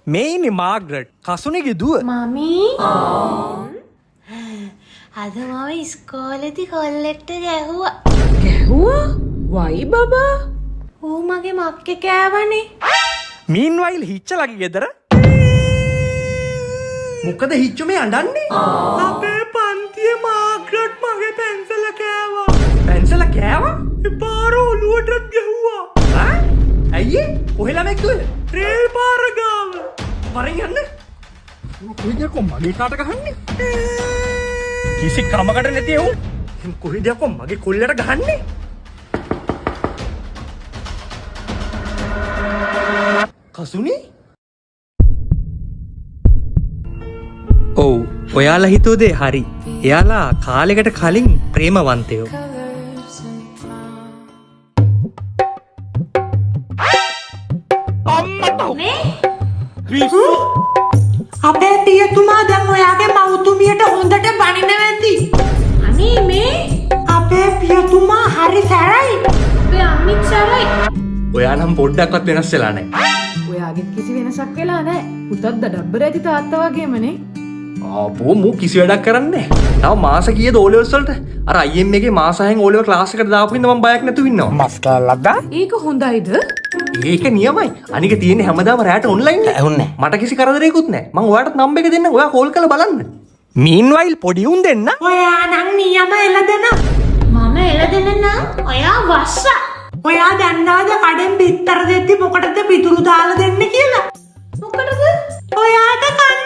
මේ ඉන්නේ මාග්‍රට් කසුනිගේ දුව. මමි අද මම ඉස්කෝලේදී කොල්ලෙක්ට ගැහුවා. ගැහුවා? වයි බබා. ඌ මගේ මක්කේ කෑවනේ. මීන්වයිල් හිච්චලගේ ගෙදර මොකද හිච්චු මේ අඬන්නේ? අපේ පන්තියේ මාග්‍රට් මගේ පැන්සල කෑවා. පැන්සල කෑවා? පාර ඔලුවටත් ගැහුවා. ඈ? ඇයි? කොහෙ ළමෙක් දුවද? රේල් පාර ගාව. වරෙන් යන්න. කොහෙද මගේ කාට ගහන්නේ? කිසි කමකට නැති එවුන්. කොහෙද මගේ කොල්ලට ගහන්නේ? කසුනි? ඔව් ඔයාලා හිතුව දේ හරි. එයාලා කාලෙකට කලින් ප්‍රේමවන්තයෝ. අපේ පියතුමා දැන් ඔයාගේ මව්තුමියට හොඳට බනින වෙන්දි. අනේ මේ අපේ පියතුමා හරි සැරයි. අපේ අම්මිත් සරයි. ඔයා නම් පොඩ්ඩක්වත් වෙනස් වෙලා නැහැ. ඔයාගෙත් කිසි වෙනසක් වෙලා නැහැ. පුතත් දඩබ්බර ඇති තාත්තා වගේමනේ. ආපෝ මූ කිසි වැඩක් කරන්නේ නැහැ. තව මාස කීයද O levels වලට? අර IM එකේ මාස 6න් O level ක්ලාස් එකට දාපු හින්දා මම බයක් නැතුව ඉන්නවා. මස් කෑල්ලක්ද? ඒක හොඳයිද? ඒක නියමයි. අනික තියෙන්නේ හැමදාම රැට ඔන්ලයින් නේ. ඇහුන්නේ. මට කිසි කරදරයක්වත් නැහැ. මම ඔයාලට නම්බර් එක දෙන්නම්. ඔයා කෝල් කරලා බලන්න. මීන්වයිල් පොඩි උන් දෙන්න ඔයා නම් නියම එළදෙන. මම එළදෙන නම් ඔයා වස්සා. ඔයා දන්නවද කඩෙන් බිත්තර දෙද්දි මොකටද පිටුරු දාලා දෙන්නේ කියලා? මොකටද? ඔයාට කන්න.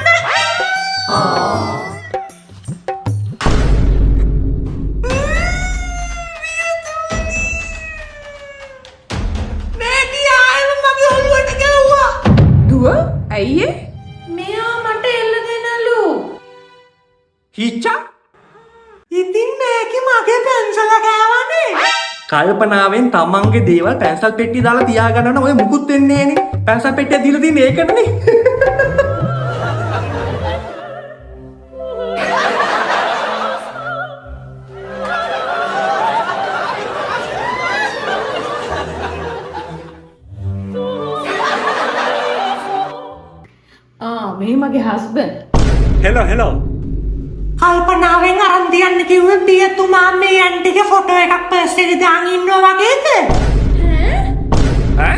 දුව ඇයි ඒ? මෙයා මට එළදෙනලු. හිච්චා ඉතින් මේකේ මගේ පැන්සල කෑවනේ. කල්පනාවෙන් තමන්ගේ දේවල් පැන්සල් පෙට්ටිය දාලා තියාගන්න ඔය මුකුත් වෙන්නේ නෑනේ. පැන්සල් පෙට්ටිය දීලා තියෙන්නේ ඒකටනේ. මේ මගේ හස්බන්ඩ්. හෙලෝ කල්පනාවෙන් අරන් තියන්න කිව්වේ පියතුමා මේ ඇන්ටිගේ ෆොටෝ එකක් පර්ස් එකේ දාන් ඉන්නවා වගේද? ඈ?